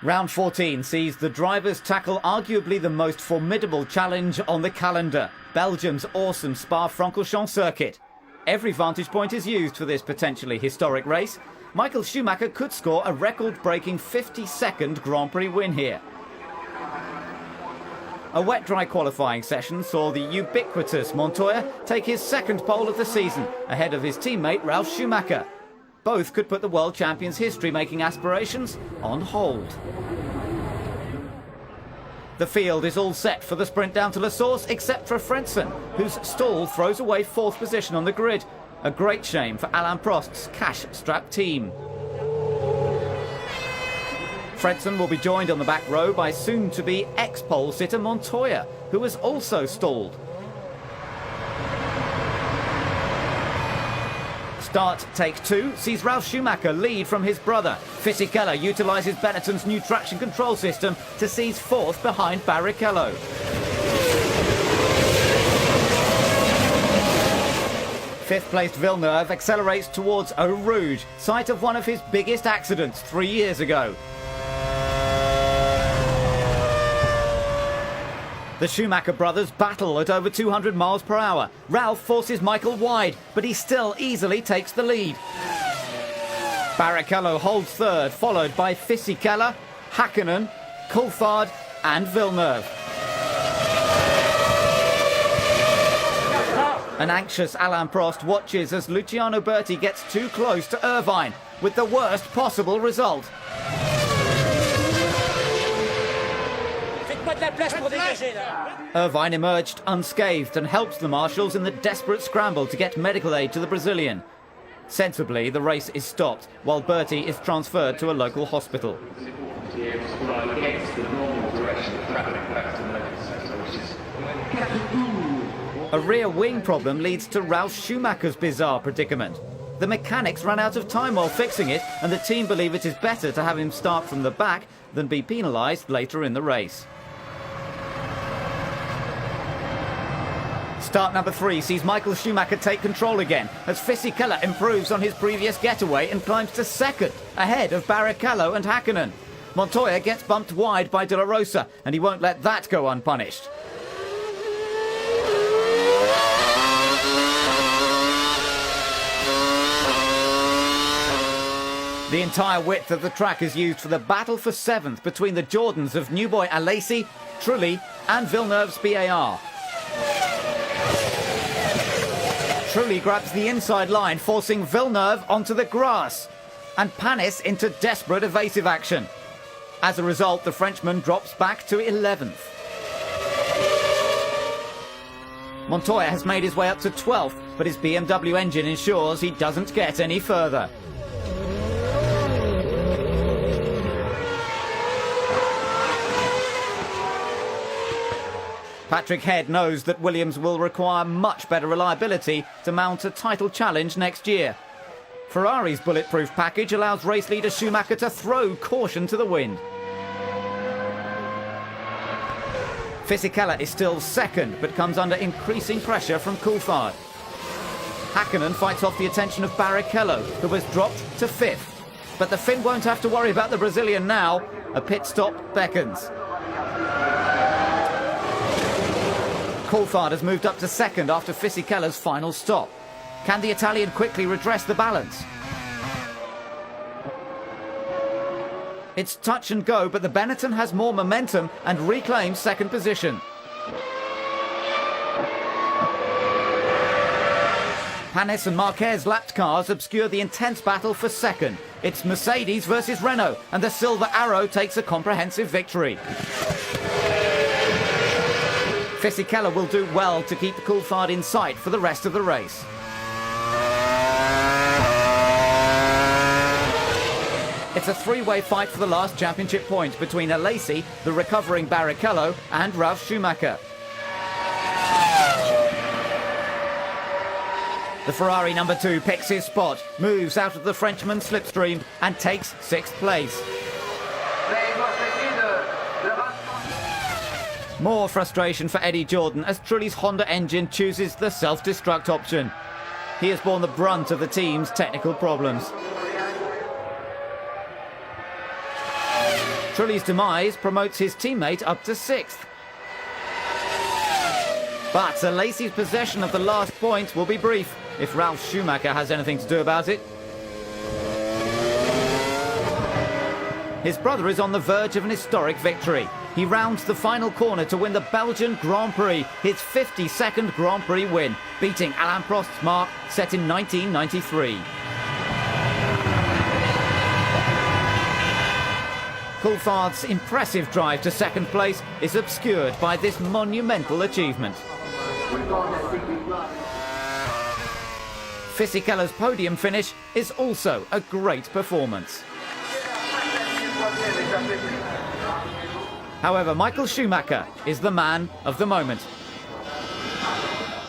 Round 14 sees the drivers tackle arguably the most formidable challenge on the calendar, Belgium's awesome Spa-francorchamps circuit. Every vantage point is used for this potentially historic race. Michael Schumacher could score a record-breaking 52nd Grand Prix win here. A wet-dry qualifying session saw the ubiquitous Montoya take his second pole of the season, ahead of his teammate Ralf Schumacher. Both could put the world champion's history-making aspirations on hold. The field is all set for the sprint down to La Source, except for Frentzen, whose stall throws away fourth position on the grid. A great shame for Alain Prost's cash-strapped team. Frentzen will be joined on the back row by soon-to-be ex-pole sitter Montoya, who has also stalled. Start take two sees Ralf Schumacher lead from his brother. Fisichella utilises Benetton's new traction control system to seize fourth behind Barrichello. Fifth-placed Villeneuve accelerates towards Eau Rouge, site of one of his biggest accidents 3 years ago. The Schumacher brothers battle at over 200 miles per hour. Ralf forces Michael wide, but he still easily takes the lead. Barrichello holds third, followed by Fisichella, Hakkinen, Coulthard and Villeneuve. An anxious Alain Prost watches as Luciano Berti gets too close to Irvine, with the worst possible result. Irvine emerged unscathed and helps the marshals in the desperate scramble to get medical aid to the Brazilian. Sensibly, the race is stopped while Berti is transferred to a local hospital. A rear wing problem leads to Ralf Schumacher's bizarre predicament. The mechanics ran out of time while fixing it, and the team believe it is better to have him start from the back than be penalised later in the race. Start number 3 sees Michael Schumacher take control again as Fisichella improves on his previous getaway and climbs to second, ahead of Barrichello and Hakkinen. Montoya gets bumped wide by De La Rosa, and he won't let that go unpunished. The entire width of the track is used for the battle for 7th between the Jordans of new boy Alesi, Trulli and Villeneuve's BAR. Trulli grabs the inside line, forcing Villeneuve onto the grass, and Panis into desperate evasive action. As a result, the Frenchman drops back to 11th. Montoya has made his way up to 12th, but his BMW engine ensures he doesn't get any further. Patrick Head knows that Williams will require much better reliability to mount a title challenge next year. Ferrari's bulletproof package allows race leader Schumacher to throw caution to the wind. Fisichella is still second, but comes under increasing pressure from Coulthard. Hakkinen fights off the attention of Barrichello, who has dropped to 5th. But the Finn won't have to worry about the Brazilian now. A pit stop beckons. Coulthard has moved up to second after Fisichella's final stop. Can the Italian quickly redress the balance? It's touch and go, but the Benetton has more momentum and reclaims second position. Panis and Marquez lapped cars obscure the intense battle for second. It's Mercedes versus Renault, and the Silver Arrow takes a comprehensive victory. Fisichella will do well to keep Coulthard in sight for the rest of the race. It's a three-way fight for the last championship point between Alesi, the recovering Barrichello, and Ralf Schumacher. The Ferrari number 2 picks his spot, moves out of the Frenchman's slipstream, and takes 6th place. More frustration for Eddie Jordan as Trulli's Honda engine chooses the self-destruct option. He has borne the brunt of the team's technical problems. Trulli's demise promotes his teammate up to 6th. But Alesi's possession of the last point will be brief if Ralf Schumacher has anything to do about it. His brother is on the verge of an historic victory. He rounds the final corner to win the Belgian Grand Prix, his 52nd Grand Prix win, beating Alain Prost's mark set in 1993. Coulthard's impressive drive to second place is obscured by this monumental achievement. Fisichella's podium finish is also a great performance. However, Michael Schumacher is the man of the moment.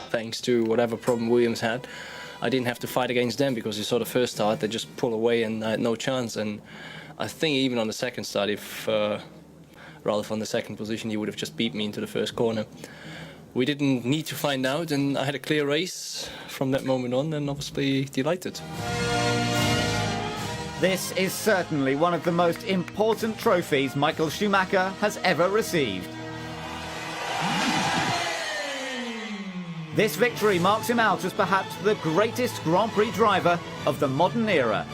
Thanks to whatever problem Williams had, I didn't have to fight against them because you saw the first start, they just pull away and I had no chance. And I think even on the second start, if Ralf on the second position, he would have just beat me into the first corner. We didn't need to find out, and I had a clear race from that moment on, and obviously delighted. This is certainly one of the most important trophies Michael Schumacher has ever received. This victory marks him out as perhaps the greatest Grand Prix driver of the modern era.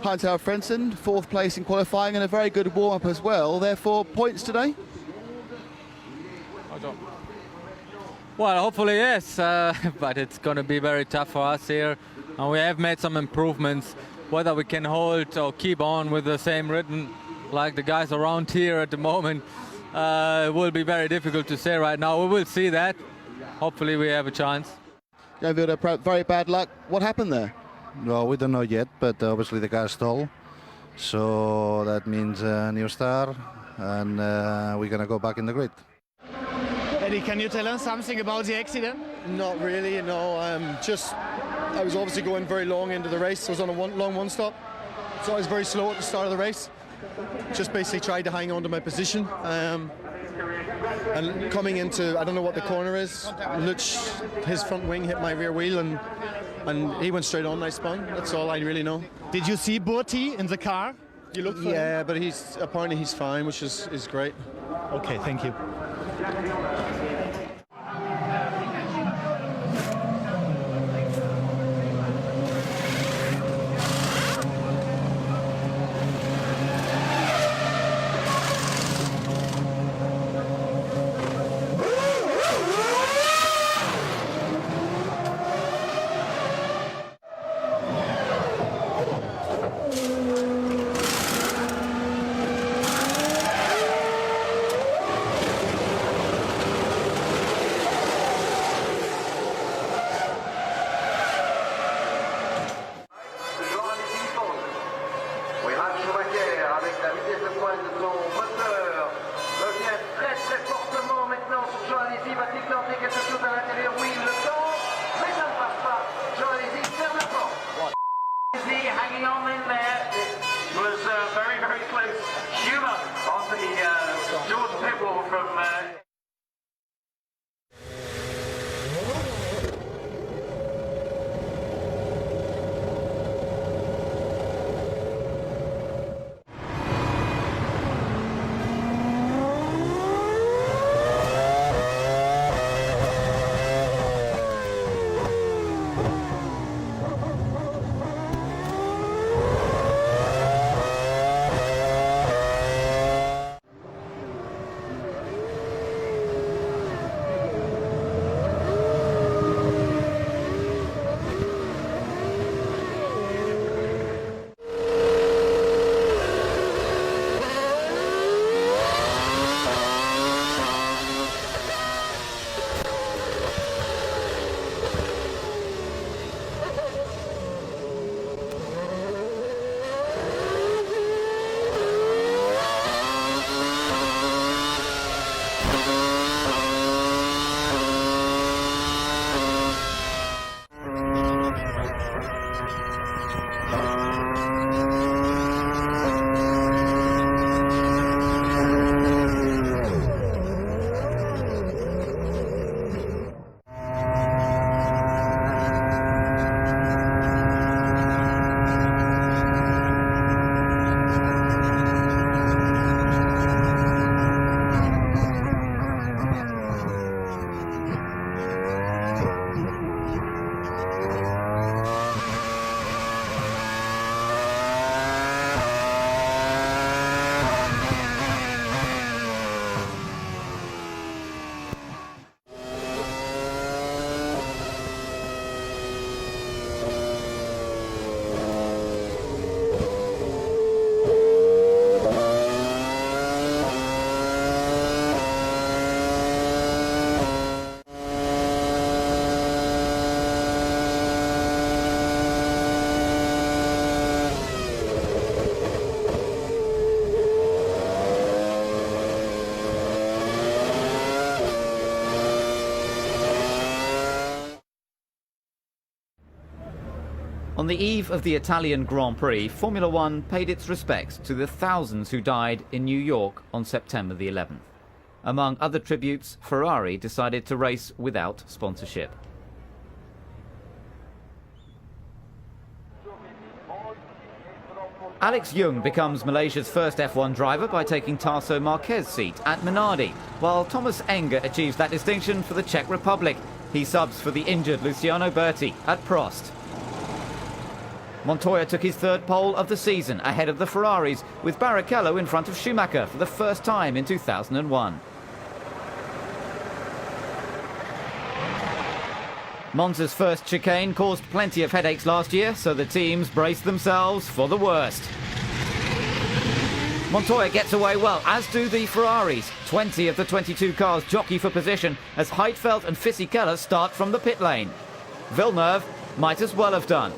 Heinz-Harald Frentzen, 4th place in qualifying and a very good warm-up as well. Therefore, points today? Well, hopefully yes, but it's going to be very tough for us here. And we have made some improvements. Whether we can hold or keep on with the same rhythm like the guys around here at the moment will be very difficult to say right now. We will see that. Hopefully we have a chance. Jan-Willem, very bad luck. What happened there? Well, we don't know yet, but obviously the car stalled. So that means a new start, and we're going to go back in the grid. Eddie, can you tell us something about the accident? Not really, no. I was obviously going very long into the race. I was on a long one stop, so I was very slow at the start of the race. Just basically tried to hang on to my position. And coming into, I don't know what the corner is, Lutz, his front wing hit my rear wheel and he went straight on, I spun. That's all I really know. Did you see Burti in the car? You looked for him? Yeah, but apparently he's fine, which is great. Okay, thank you. la vitesse de pointe de son moteur revient très très fortement maintenant sur Jean Alesi. Va-t-il tenter quelque chose à l'intérieur? Oui, il le tente, mais ça ne passe pas. Jean Alesi ferme la porte. Alesi hanging on in there. It was very, very close. Humour on the George Pitbull from... On the eve of the Italian Grand Prix, Formula One paid its respects to the thousands who died in New York on September the 11th. Among other tributes, Ferrari decided to race without sponsorship. Alex Young becomes Malaysia's first F1 driver by taking Tarso Marquez's seat at Minardi, while Thomas Enger achieves that distinction for the Czech Republic. He subs for the injured Luciano Berti at Prost. Montoya took his third pole of the season ahead of the Ferraris, with Barrichello in front of Schumacher for the first time in 2001. Monza's first chicane caused plenty of headaches last year, so the teams braced themselves for the worst. Montoya gets away well, as do the Ferraris. 20 of the 22 cars jockey for position as Heidfeld and Fisichella start from the pit lane. Villeneuve might as well have done.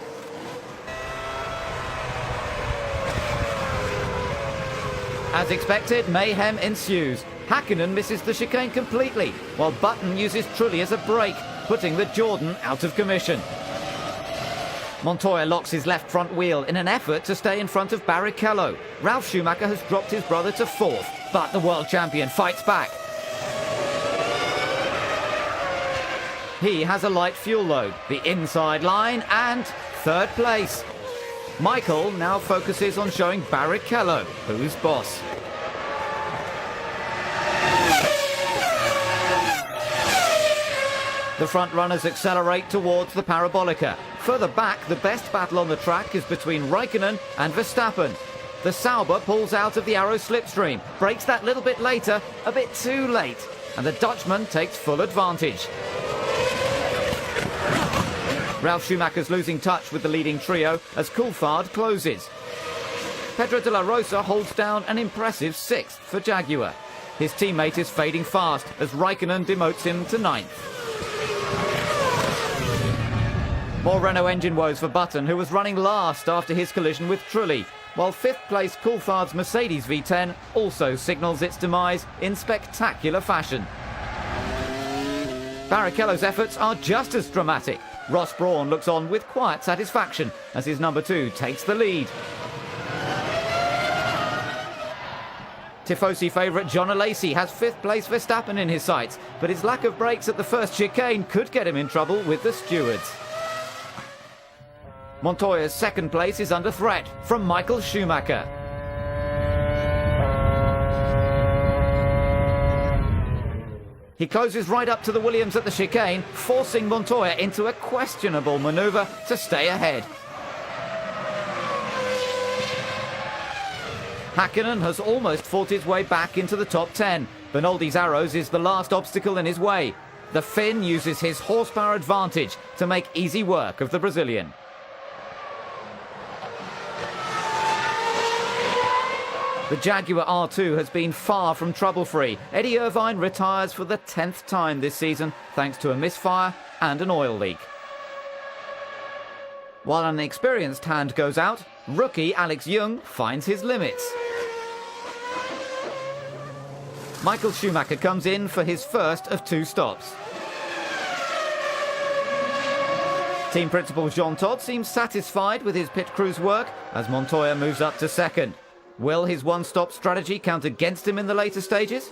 As expected, mayhem ensues. Hakkinen misses the chicane completely, while Button uses Trulli as a brake, putting the Jordan out of commission. Montoya locks his left front wheel in an effort to stay in front of Barrichello. Ralf Schumacher has dropped his brother to fourth, but the world champion fights back. He has a light fuel load, the inside line, and third place. Michael now focuses on showing Barrichello who's boss. The front runners accelerate towards the Parabolica. Further back, the best battle on the track is between Raikkonen and Verstappen. The Sauber pulls out of the Arrow slipstream, brakes that little bit later, a bit too late, and the Dutchman takes full advantage. Ralf Schumacher's losing touch with the leading trio as Coulthard closes. Pedro de la Rosa holds down an impressive sixth for Jaguar. His teammate is fading fast as Raikkonen demotes him to ninth. More Renault engine woes for Button, who was running last after his collision with Trulli. while 5th place Coulthard's Mercedes V10 also signals its demise in spectacular fashion. Barrichello's efforts are just as dramatic. Ross Brawn looks on with quiet satisfaction as his number 2 takes the lead. Tifosi favourite John Alesi has 5th place Verstappen in his sights, but his lack of brakes at the first chicane could get him in trouble with the stewards. Montoya's 2nd place is under threat from Michael Schumacher. He closes right up to the Williams at the chicane, forcing Montoya into a questionable manoeuvre to stay ahead. Hakkinen has almost fought his way back into the top 10. Bernoldi's Arrows is the last obstacle in his way. The Finn uses his horsepower advantage to make easy work of the Brazilian. The Jaguar R2 has been far from trouble-free. Eddie Irvine retires for the 10th time this season thanks to a misfire and an oil leak. While an experienced hand goes out, rookie Alex Young finds his limits. Michael Schumacher comes in for his first of 2 stops. Team principal Jean Todt seems satisfied with his pit crew's work as Montoya moves up to 2nd. Will his one-stop strategy count against him in the later stages?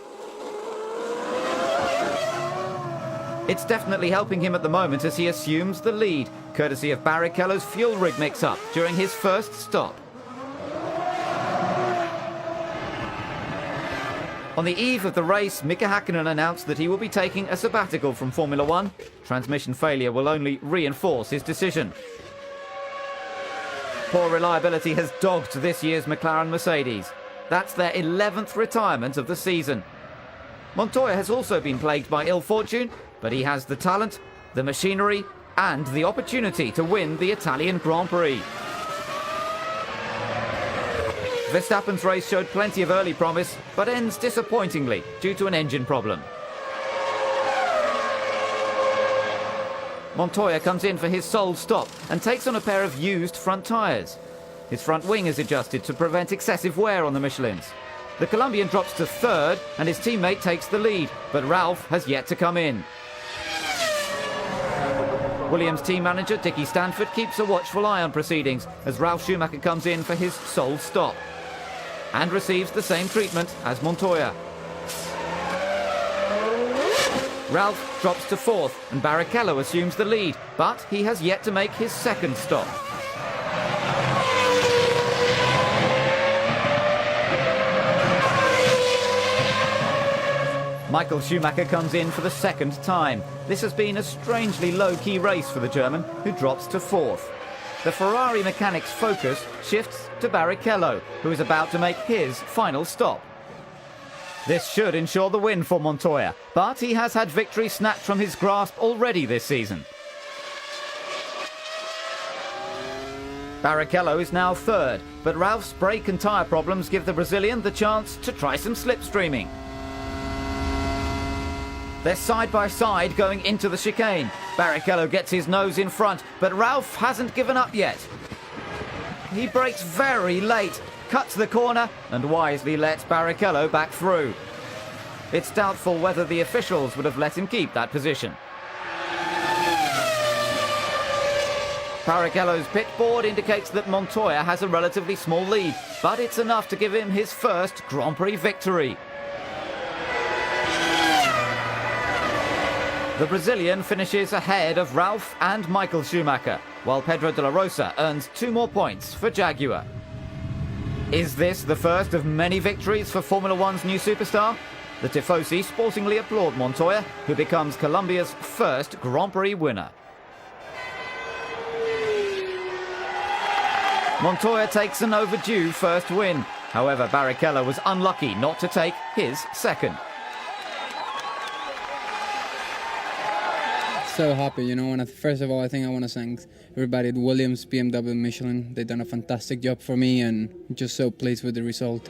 It's definitely helping him at the moment as he assumes the lead, courtesy of Barrichello's fuel rig mix-up during his first stop. On the eve of the race, Mika Hakkinen announced that he will be taking a sabbatical from Formula One. Transmission failure will only reinforce his decision. Poor reliability has dogged this year's McLaren Mercedes. That's their 11th retirement of the season. Montoya has also been plagued by ill fortune, but he has the talent, the machinery, and the opportunity to win the Italian Grand Prix. Verstappen's race showed plenty of early promise, but ends disappointingly due to an engine problem. Montoya comes in for his sole stop and takes on a pair of used front tyres. His front wing is adjusted to prevent excessive wear on the Michelins. The Colombian drops to 3rd and his teammate takes the lead, but Ralph has yet to come in. Williams team manager Dickie Stanford keeps a watchful eye on proceedings as Ralf Schumacher comes in for his sole stop and receives the same treatment as Montoya. Ralph drops to 4th and Barrichello assumes the lead, but he has yet to make his 2nd stop. Michael Schumacher comes in for the 2nd time. This has been a strangely low-key race for the German, who drops to 4th. The Ferrari mechanic's focus shifts to Barrichello, who is about to make his final stop. This should ensure the win for Montoya, but he has had victory snatched from his grasp already this season. Barrichello is now 3rd, but Ralph's brake and tyre problems give the Brazilian the chance to try some slipstreaming. They're side by side going into the chicane. Barrichello gets his nose in front, but Ralph hasn't given up yet. He brakes very late, cuts the corner and wisely lets Barrichello back through. It's doubtful whether the officials would have let him keep that position. Barrichello's pit board indicates that Montoya has a relatively small lead, but it's enough to give him his first Grand Prix victory. The Brazilian finishes ahead of Ralph and Michael Schumacher, while Pedro de la Rosa earns 2 more points for Jaguar. Is this the first of many victories for Formula One's new superstar? The Tifosi sportingly applaud Montoya, who becomes Colombia's first Grand Prix winner. Montoya takes an overdue first win. However, Barrichello was unlucky not to take his 2nd. So happy, you know, and first of all, I think I want to thank everybody at Williams, BMW, Michelin. They've done a fantastic job for me and just so pleased with the result.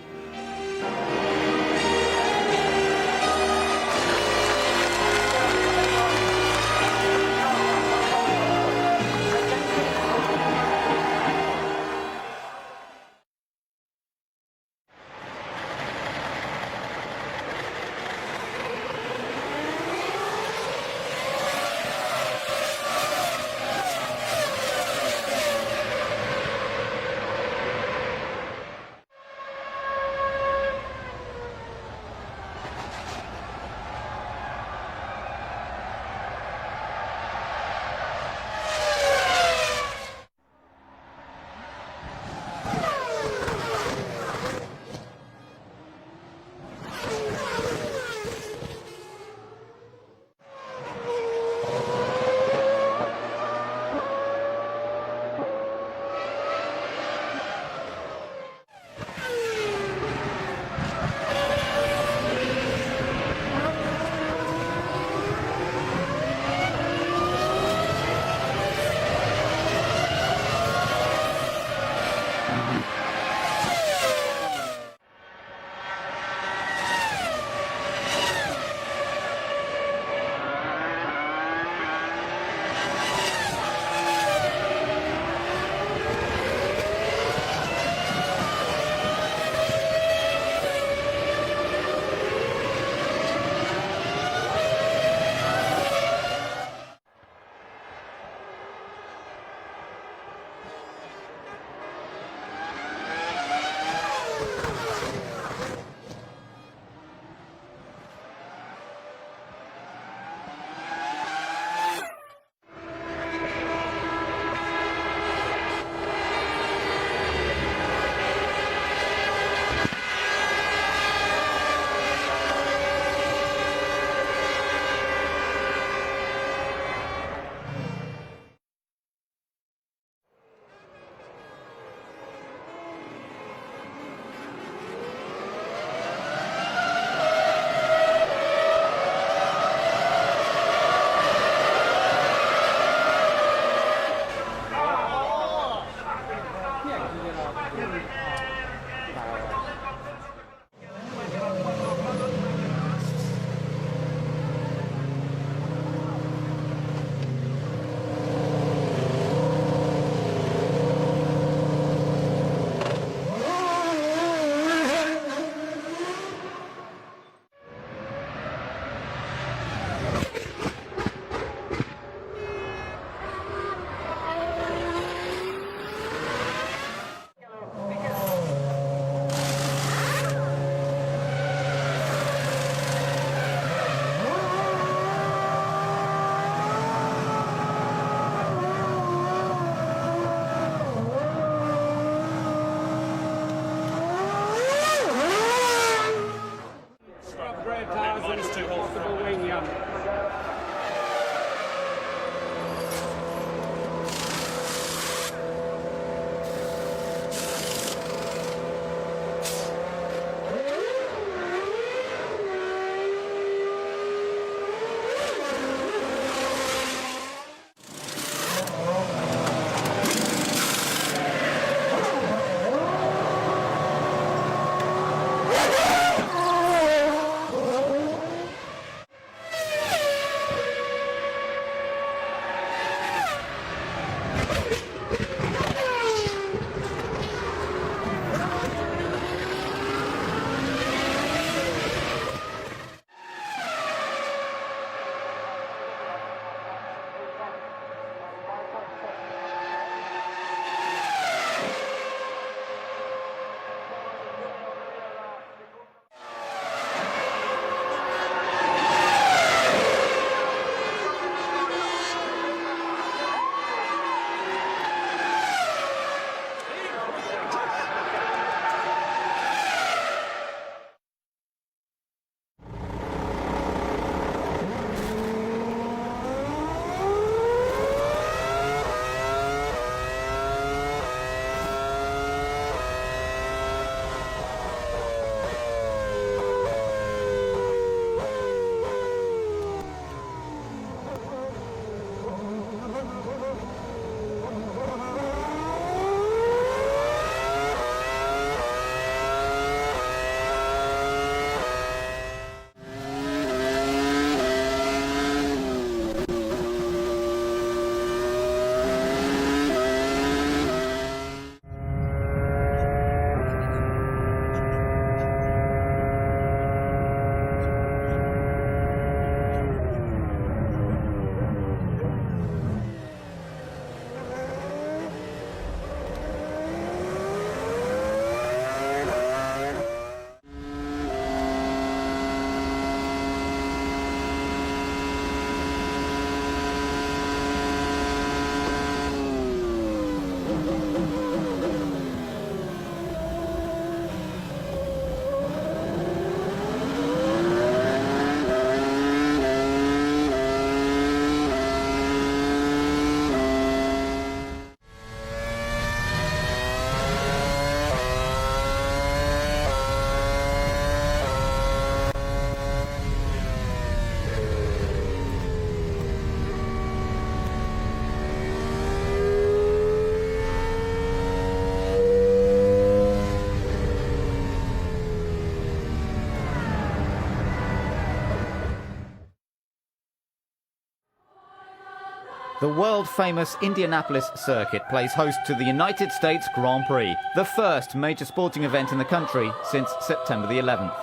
The world-famous Indianapolis circuit plays host to the United States Grand Prix, the first major sporting event in the country since September the 11th.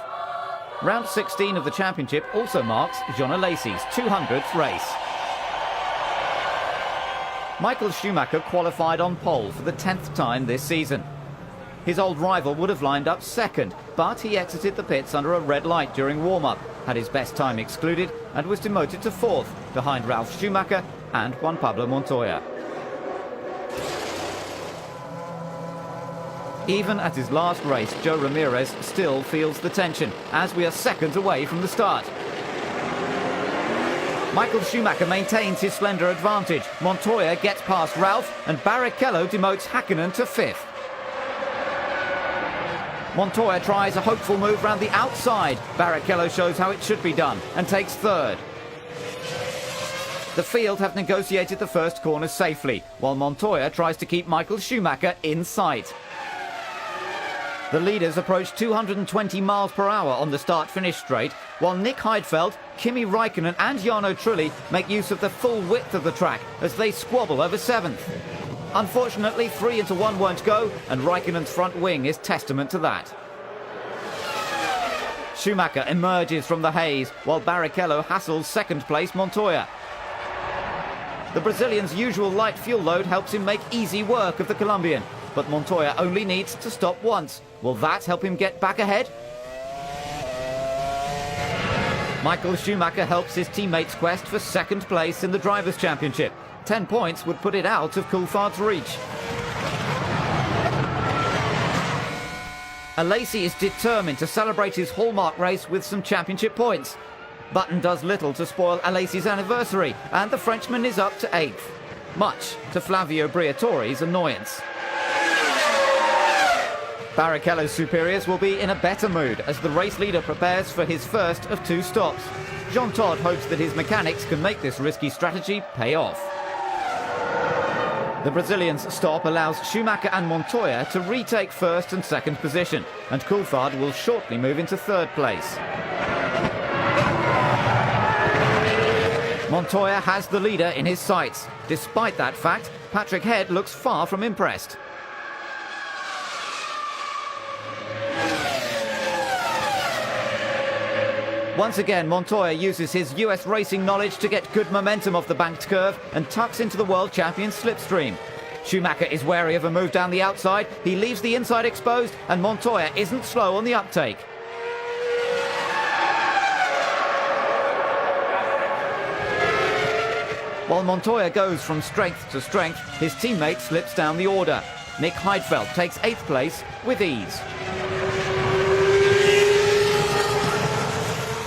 Round 16 of the championship also marks Jean Alesi's 200th race. Michael Schumacher qualified on pole for the 10th time this season. His old rival would have lined up second, but he exited the pits under a red light during warm-up, had his best time excluded, and was demoted to fourth, behind Ralf Schumacher and Juan Pablo Montoya. Even at his last race, Joe Ramirez still feels the tension, as we are seconds away from the start. Michael Schumacher maintains his slender advantage. Montoya gets past Ralf, and Barrichello demotes Hakkinen to fifth. Montoya tries a hopeful move round the outside. Barrichello shows how it should be done and takes third. The field have negotiated the first corner safely, while Montoya tries to keep Michael Schumacher in sight. The leaders approach 220 miles per hour on the start-finish straight, while Nick Heidfeld, Kimi Räikkönen and Jarno Trulli make use of the full width of the track as they squabble over seventh. Unfortunately, 3 into 1 won't go, and Räikkönen's front wing is testament to that. Schumacher emerges from the haze, while Barrichello hassles second-place Montoya. The Brazilian's usual light fuel load helps him make easy work of the Colombian, but Montoya only needs to stop once. Will that help him get back ahead? Michael Schumacher helps his teammates quest for second place in the Drivers' Championship. 10 points would put it out of Coulthard's reach. Alesi is determined to celebrate his hallmark race with some championship points. Button does little to spoil Alesi's anniversary, and the Frenchman is up to 8th, much to Flavio Briatore's annoyance. Barrichello's superiors will be in a better mood as the race leader prepares for his first of 2 stops. Jean Todt hopes that his mechanics can make this risky strategy pay off. The Brazilian's stop allows Schumacher and Montoya to retake first and second position, and Coulthard will shortly move into third place. Montoya has the leader in his sights. Despite that fact, Patrick Head looks far from impressed. Once again, Montoya uses his US racing knowledge to get good momentum off the banked curve and tucks into the world champion's slipstream. Schumacher is wary of a move down the outside, he leaves the inside exposed, and Montoya isn't slow on the uptake. While Montoya goes from strength to strength, his teammate slips down the order. Nick Heidfeld takes 8th place with ease.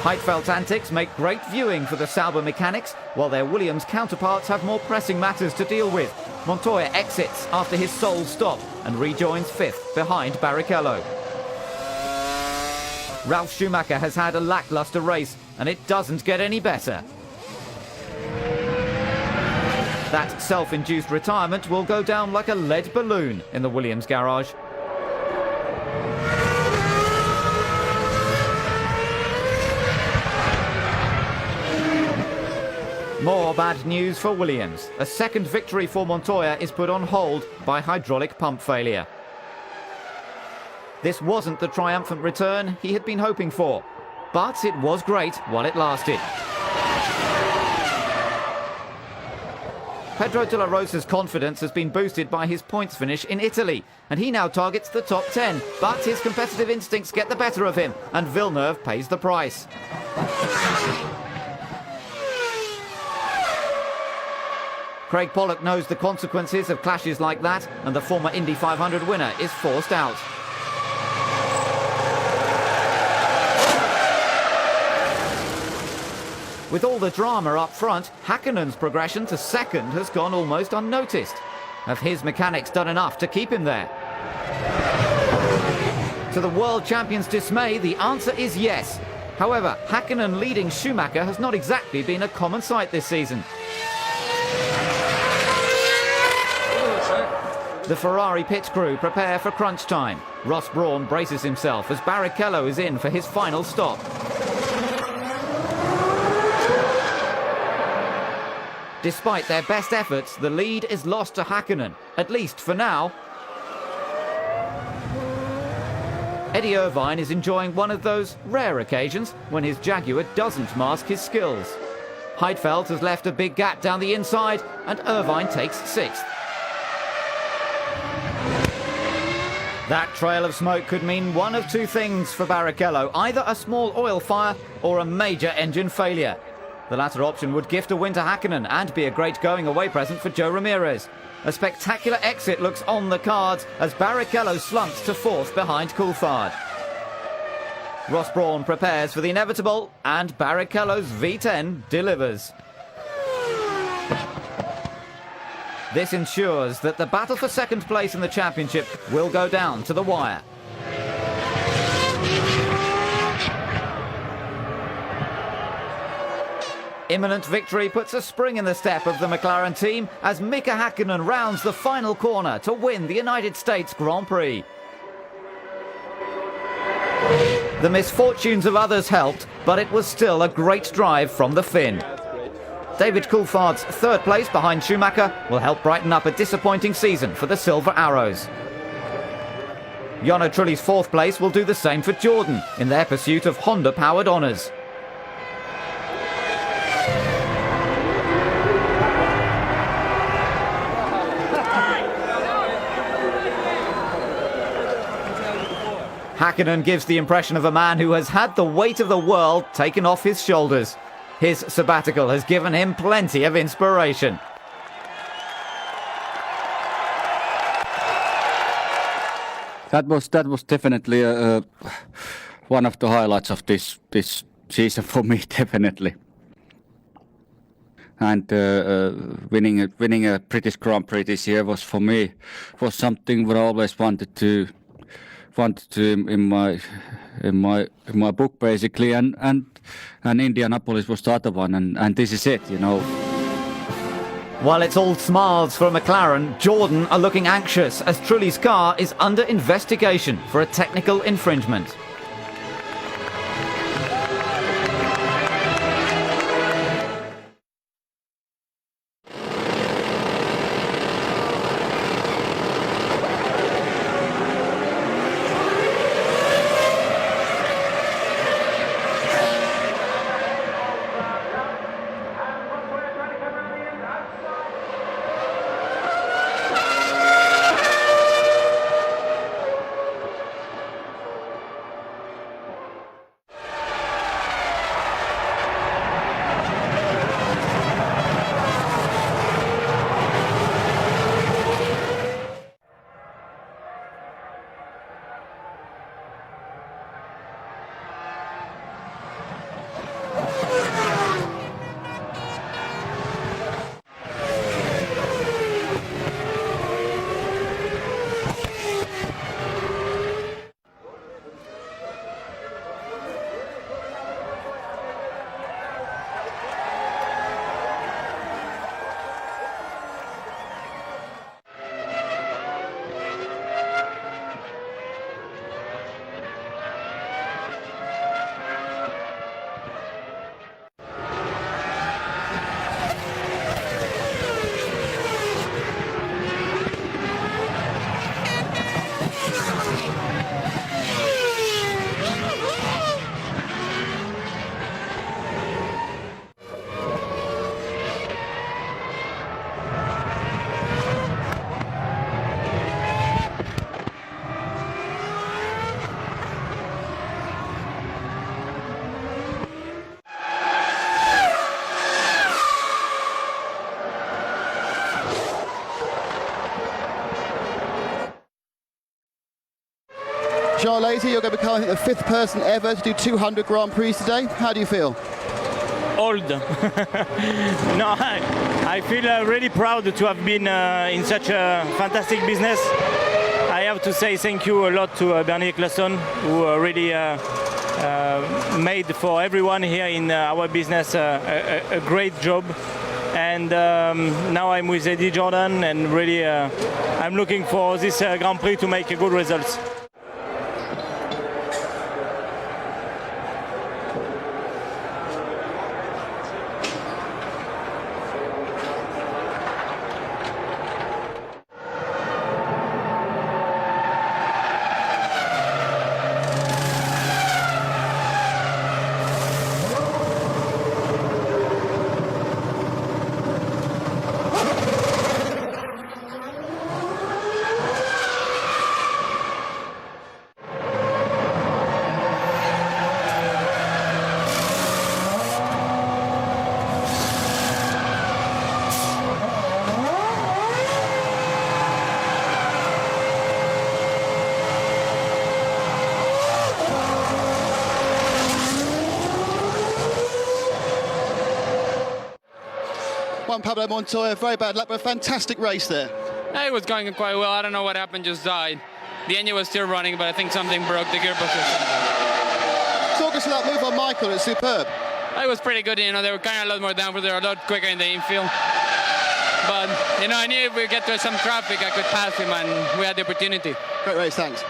Heidfeld's antics make great viewing for the Sauber mechanics, while their Williams counterparts have more pressing matters to deal with. Montoya exits after his sole stop and rejoins 5th behind Barrichello. Ralf Schumacher has had a lackluster race, and it doesn't get any better. That self-induced retirement will go down like a lead balloon in the Williams garage. More bad news for Williams. A second victory for Montoya is put on hold by hydraulic pump failure. This wasn't the triumphant return he had been hoping for, but it was great while it lasted. Pedro de la Rosa's confidence has been boosted by his points finish in Italy, and he now targets the top 10, but his competitive instincts get the better of him, and Villeneuve pays the price. Craig Pollock knows the consequences of clashes like that, and the former Indy 500 winner is forced out. With all the drama up front, Häkkinen's progression to second has gone almost unnoticed. Have his mechanics done enough to keep him there? To the world champion's dismay, the answer is yes. However, Häkkinen leading Schumacher has not exactly been a common sight this season. The Ferrari pit crew prepare for crunch time. Ross Brawn braces himself as Barrichello is in for his final stop. Despite their best efforts, the lead is lost to Häkkinen, at least for now. Eddie Irvine is enjoying one of those rare occasions when his Jaguar doesn't mask his skills. Heidfeld has left a big gap down the inside, and Irvine takes 6th. That trail of smoke could mean one of two things for Barrichello, either a small oil fire or a major engine failure. The latter option would gift a win to Häkkinen and be a great going-away present for Joe Ramirez. A spectacular exit looks on the cards as Barrichello slumps to 4th behind Coulthard. Ross Brawn prepares for the inevitable, and Barrichello's V10 delivers. This ensures that the battle for second place in the championship will go down to the wire. Imminent victory puts a spring in the step of the McLaren team as Mika Häkkinen rounds the final corner to win the United States Grand Prix. The misfortunes of others helped, but it was still a great drive from the Finn. David Coulthard's 3rd place behind Schumacher will help brighten up a disappointing season for the Silver Arrows. Jarno Trulli's 4th place will do the same for Jordan in their pursuit of Honda-powered honours. Häkkinen gives the impression of a man who has had the weight of the world taken off his shoulders. His sabbatical has given him plenty of inspiration. That was definitely one of the highlights of this season for me, definitely. And winning a British Grand Prix this year was for me something that I always wanted to in my book basically, and Indianapolis was the other one, and this is it, you know. While it's all smiles for McLaren, Jordan are looking anxious as Trulli's car is under investigation for a technical infringement. Jean Lazy, you're going to become the 5th person ever to do 200 Grand Prix today. How do you feel? Old. No, I feel really proud to have been in such a fantastic business. I have to say thank you a lot to Bernie Eccleston, who really made for everyone here in our business a great job. And now I'm with Eddie Jordan, and really I'm looking for this Grand Prix to make good results. Juan Pablo Montoya, very bad luck, but a fantastic race there. It was going quite well. I don't know what happened, just died. The engine was still running, but I think something broke the gearbox or something. Talk us to that move on Michael, it's superb. It was pretty good, you know, they were kind of a lot more downforce, they were a lot quicker in the infield. But, you know, I knew if we get to some traffic, I could pass him, and we had the opportunity. Great race, thanks.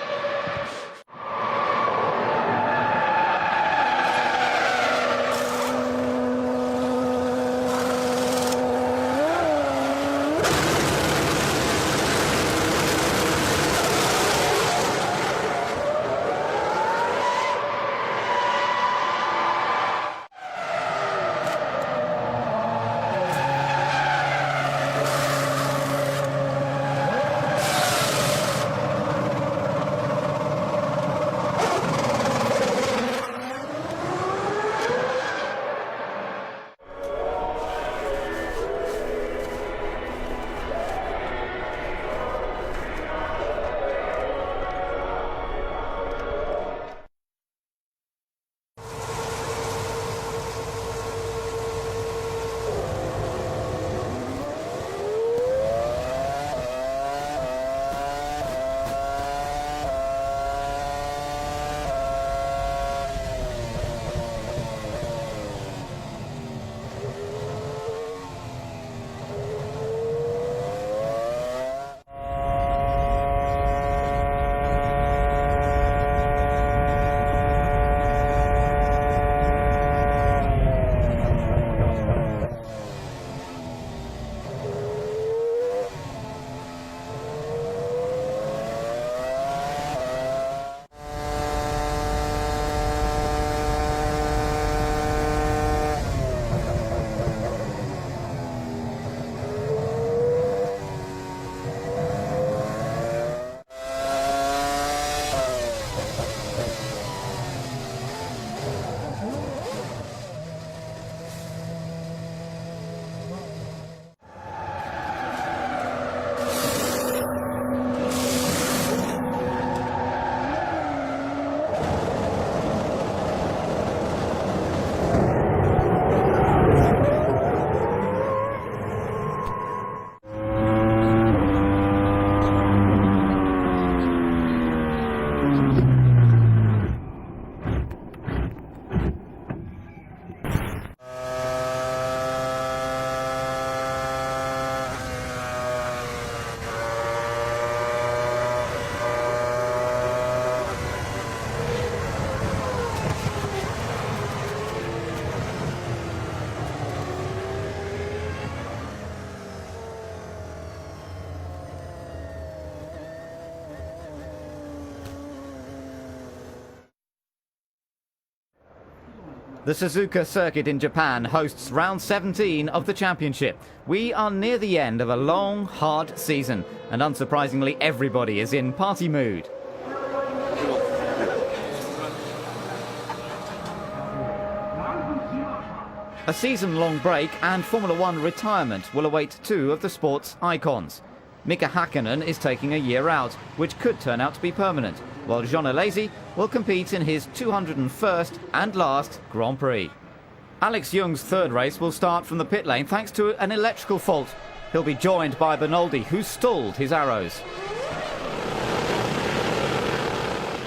The Suzuka circuit in Japan hosts round 17 of the championship. We are near the end of a long, hard season, and unsurprisingly everybody is in party mood. A season-long break and Formula One retirement will await two of the sport's icons. Mika Hakkinen is taking a year out, which could turn out to be permanent, while Jean Alesi will compete in his 201st and last Grand Prix. Alex Young's third race will start from the pit lane thanks to an electrical fault. He'll be joined by Bernoldi, who stalled his arrows.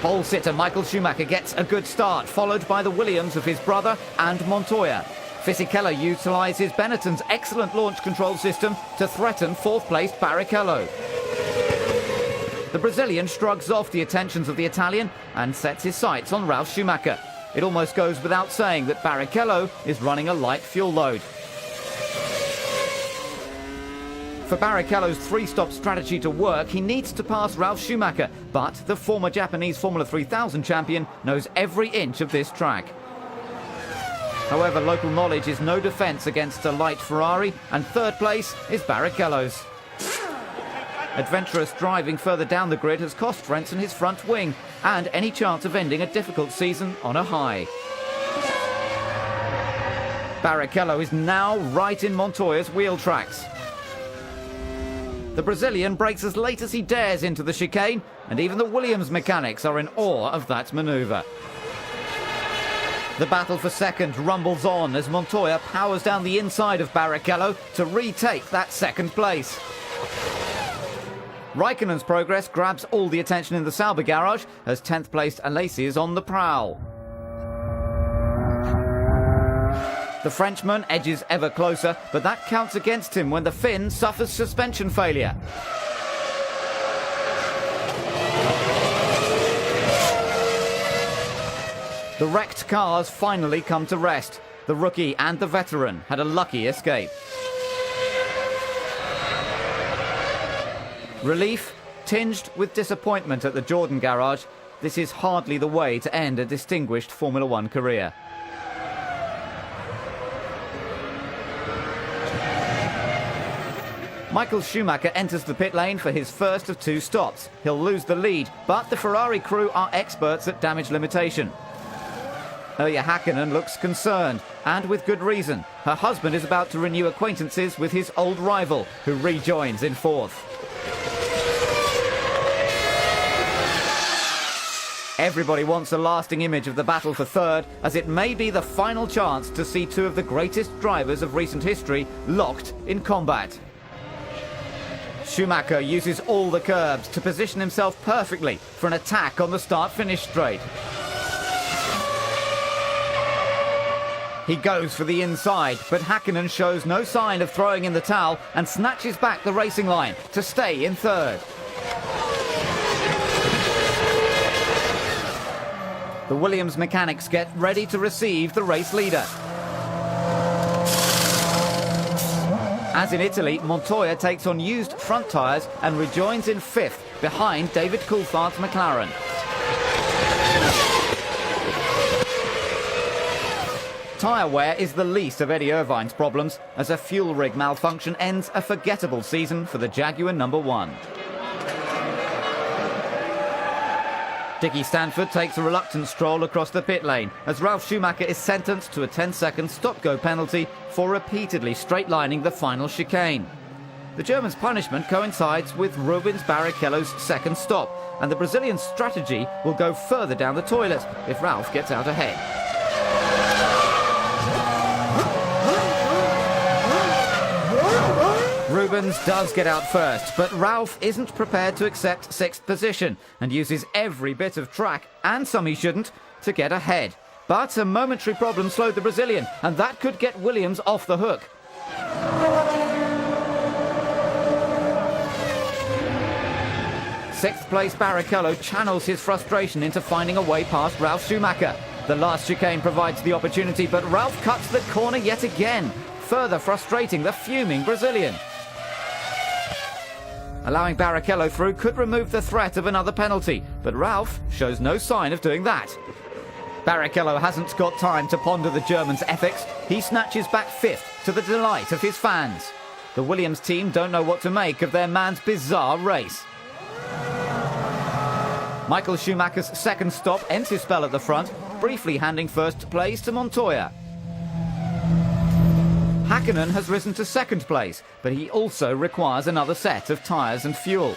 Pole sitter Michael Schumacher gets a good start, followed by the Williams of his brother and Montoya. Fisichella utilises Benetton's excellent launch control system to threaten fourth-placed Barrichello. The Brazilian shrugs off the attentions of the Italian and sets his sights on Ralf Schumacher. It almost goes without saying that Barrichello is running a light fuel load. For Barrichello's three-stop strategy to work, he needs to pass Ralf Schumacher, but the former Japanese Formula 3000 champion knows every inch of this track. However, local knowledge is no defence against a light Ferrari, and third place is Barrichello's. Adventurous driving further down the grid has cost Frentzen his front wing and any chance of ending a difficult season on a high. Barrichello is now right in Montoya's wheel tracks. The Brazilian brakes as late as he dares into the chicane, and even the Williams mechanics are in awe of that manoeuvre. The battle for second rumbles on as Montoya powers down the inside of Barrichello to retake that second place. Raikkonen's progress grabs all the attention in the Sauber garage as 10th placed Alesi is on the prowl. The Frenchman edges ever closer, but that counts against him when the Finn suffers suspension failure. The wrecked cars finally come to rest. The rookie and the veteran had a lucky escape. Relief, tinged with disappointment at the Jordan garage. This is hardly the way to end a distinguished Formula One career. Michael Schumacher enters the pit lane for his first of 2 stops. He'll lose the lead, but the Ferrari crew are experts at damage limitation. Erja Häkkinen looks concerned, and with good reason. Her husband is about to renew acquaintances with his old rival, who rejoins in 4th. Everybody wants a lasting image of the battle for 3rd, as it may be the final chance to see 2 of the greatest drivers of recent history locked in combat. Schumacher uses all the curbs to position himself perfectly for an attack on the start-finish straight. He goes for the inside, but Häkkinen shows no sign of throwing in the towel and snatches back the racing line to stay in 3rd. The Williams mechanics get ready to receive the race leader. As in Italy, Montoya takes on used front tyres and rejoins in 5th, behind David Coulthard's McLaren. Tyre wear is the least of Eddie Irvine's problems, as a fuel rig malfunction ends a forgettable season for the Jaguar #1. Dickie Stanford takes a reluctant stroll across the pit lane as Ralf Schumacher is sentenced to a 10-second stop-go penalty for repeatedly straight-lining the final chicane. The German's punishment coincides with Rubens Barrichello's second stop, and the Brazilian's strategy will go further down the toilet if Ralf gets out ahead. Rubens does get out first, but Ralf isn't prepared to accept 6th position and uses every bit of track, and some he shouldn't, to get ahead. But a momentary problem slowed the Brazilian, and that could get Williams off the hook. Sixth place Barrichello channels his frustration into finding a way past Ralf Schumacher. The last chicane provides the opportunity, but Ralf cuts the corner yet again, further frustrating the fuming Brazilian. Allowing Barrichello through could remove the threat of another penalty, but Ralf shows no sign of doing that. Barrichello hasn't got time to ponder the German's ethics. He snatches back 5th to the delight of his fans. The Williams team don't know what to make of their man's bizarre race. Michael Schumacher's second stop ends his spell at the front, briefly handing first place to Montoya. Häkkinen has risen to 2nd place, but he also requires another set of tyres and fuel.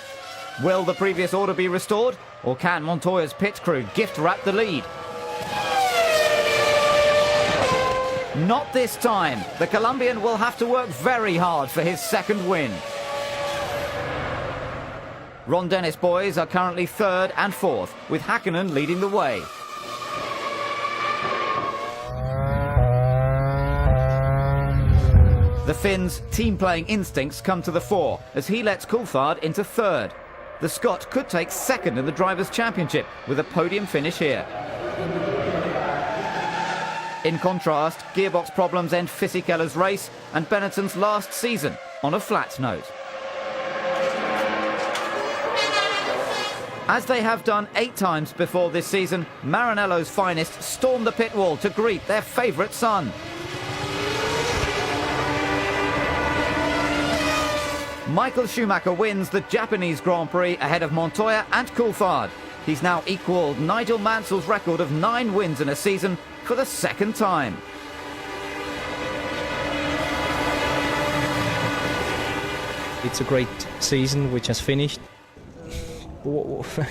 Will the previous order be restored, or can Montoya's pit crew gift-wrap the lead? Not this time. The Colombian will have to work very hard for his 2nd win. Ron Dennis boys are currently 3rd and 4th, with Häkkinen leading the way. The Finn's team-playing instincts come to the fore as he lets Coulthard into 3rd. The Scot could take 2nd in the Drivers' Championship with a podium finish here. In contrast, gearbox problems end Fisichella's race and Benetton's last season on a flat note. As they have done 8 times before this season, Maranello's finest storm the pit wall to greet their favourite son. Michael Schumacher wins the Japanese Grand Prix ahead of Montoya and Coulthard. He's now equalled Nigel Mansell's record of 9 wins in a season for the 2nd time. It's a great season which has finished.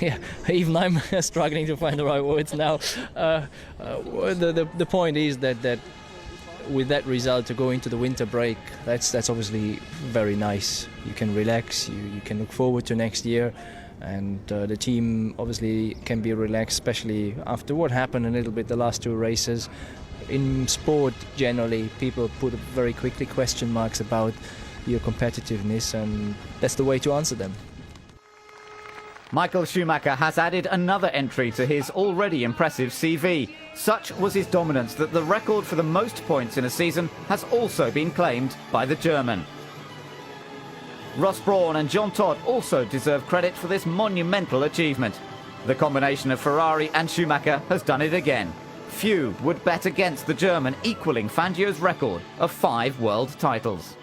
yeah, even I'm struggling to find the right words now. The point is that with that result to go into the winter break, that's obviously very nice. You can relax, you can look forward to next year, and the team obviously can be relaxed, especially after what happened a little bit the last 2 races. In sport generally, people put very quickly question marks about your competitiveness, and that's the way to answer them. Michael Schumacher has added another entry to his already impressive CV. Such was his dominance that the record for the most points in a season has also been claimed by the German. Ross Brawn and John Todd also deserve credit for this monumental achievement. The combination of Ferrari and Schumacher has done it again. Few would bet against the German equalling Fangio's record of 5 world titles.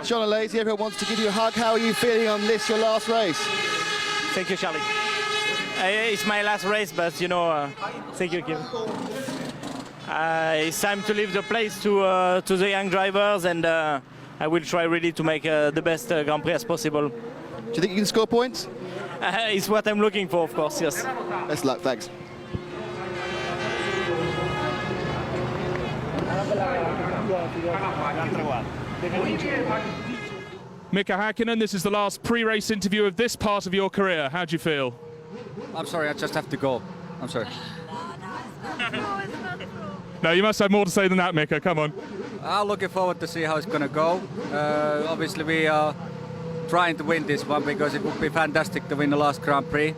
John and Lazy, everyone wants to give you a hug. How are you feeling on this, your last race? Thank you, Charlie. It's my last race, but thank you, Kim. It's time to leave the place to the young drivers, and I will try really to make the best Grand Prix as possible. Do you think you can score points? It's what I'm looking for, of course, yes. Best luck, thanks. Mika Häkkinen, this is the last pre-race interview of this part of your career. How do you feel? I'm sorry, I just have to go. I'm sorry. No, you must have more to say than that, Mika. Come on. I'm looking forward to see how it's going to go. Obviously, we are trying to win this one because it would be fantastic to win the last Grand Prix.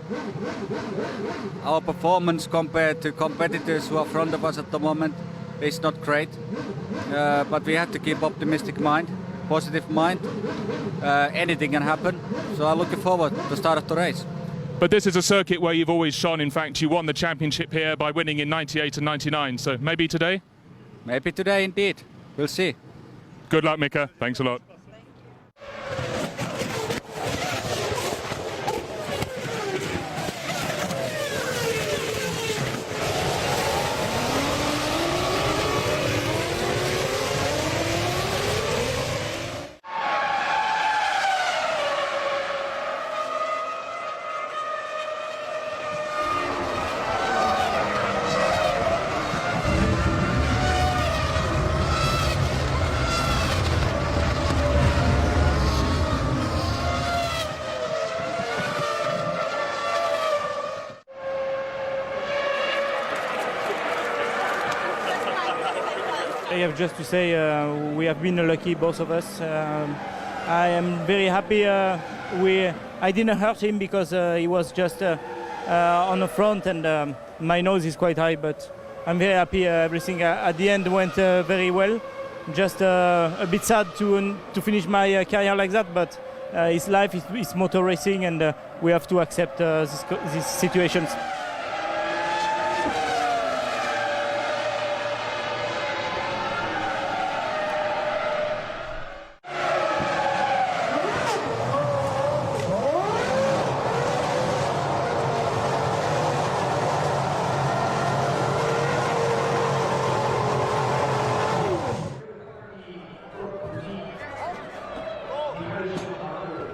Our performance compared to competitors who are in front of us at the moment is not great. But we have to keep optimistic mind, positive mind. Anything can happen. So I'm looking forward to the start of the race. But this is a circuit where you've always shone. In fact, you won the championship here by winning in 98 and 99. So maybe today? Maybe today indeed. We'll see. Good luck, Mika. Thanks a lot. I have just to say we have been lucky, both of us. I am very happy I didn't hurt him because he was just on the front, and my nose is quite high, but I'm very happy everything at the end went very well. Just a bit sad to finish my career like that, but his life is motor racing, and we have to accept these situations.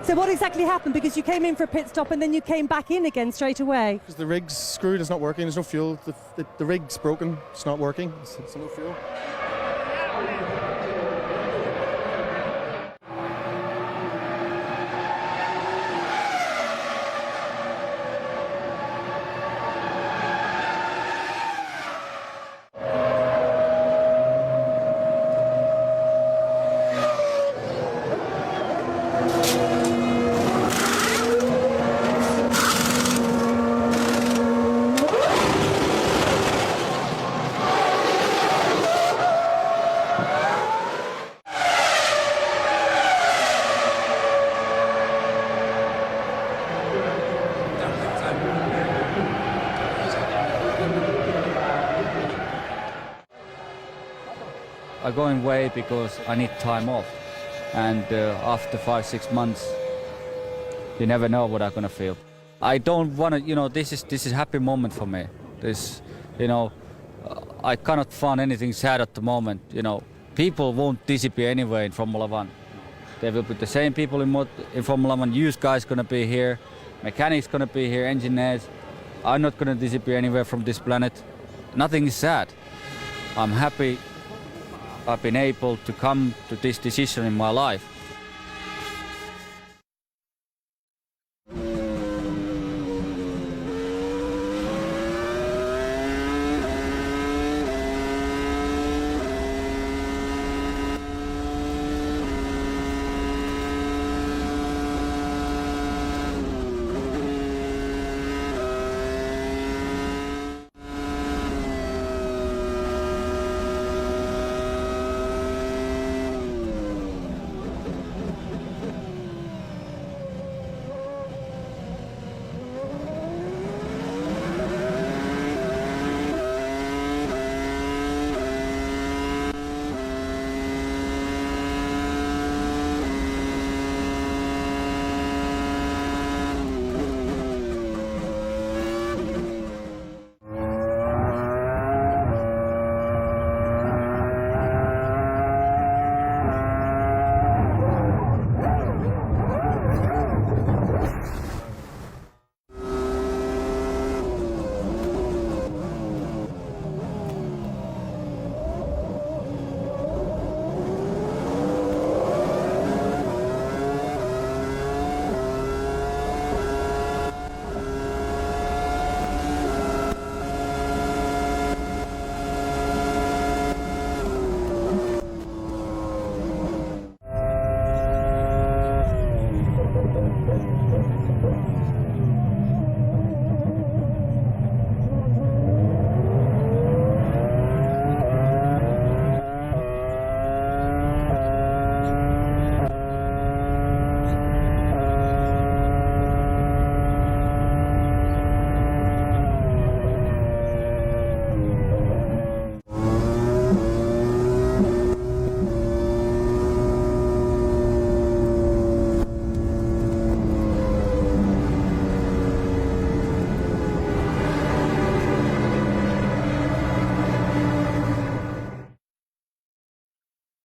So what exactly happened? Because you came in for a pit stop and then you came back in again straight away. Because the rig's screwed, it's not working, there's no fuel. The rig's broken, it's not working, there's no fuel. I'm going away because I need time off, and after 5-6 months you never know what I'm gonna feel. I don't want to, you know, this is a happy moment for me. This, you know, I cannot find anything sad at the moment. You know, people won't disappear anyway in Formula 1. There will be the same people in Formula 1. You guys gonna be here, mechanics gonna be here, engineers. I'm not gonna disappear anywhere from this planet. Nothing is sad. I'm happy I've been able to come to this decision in my life.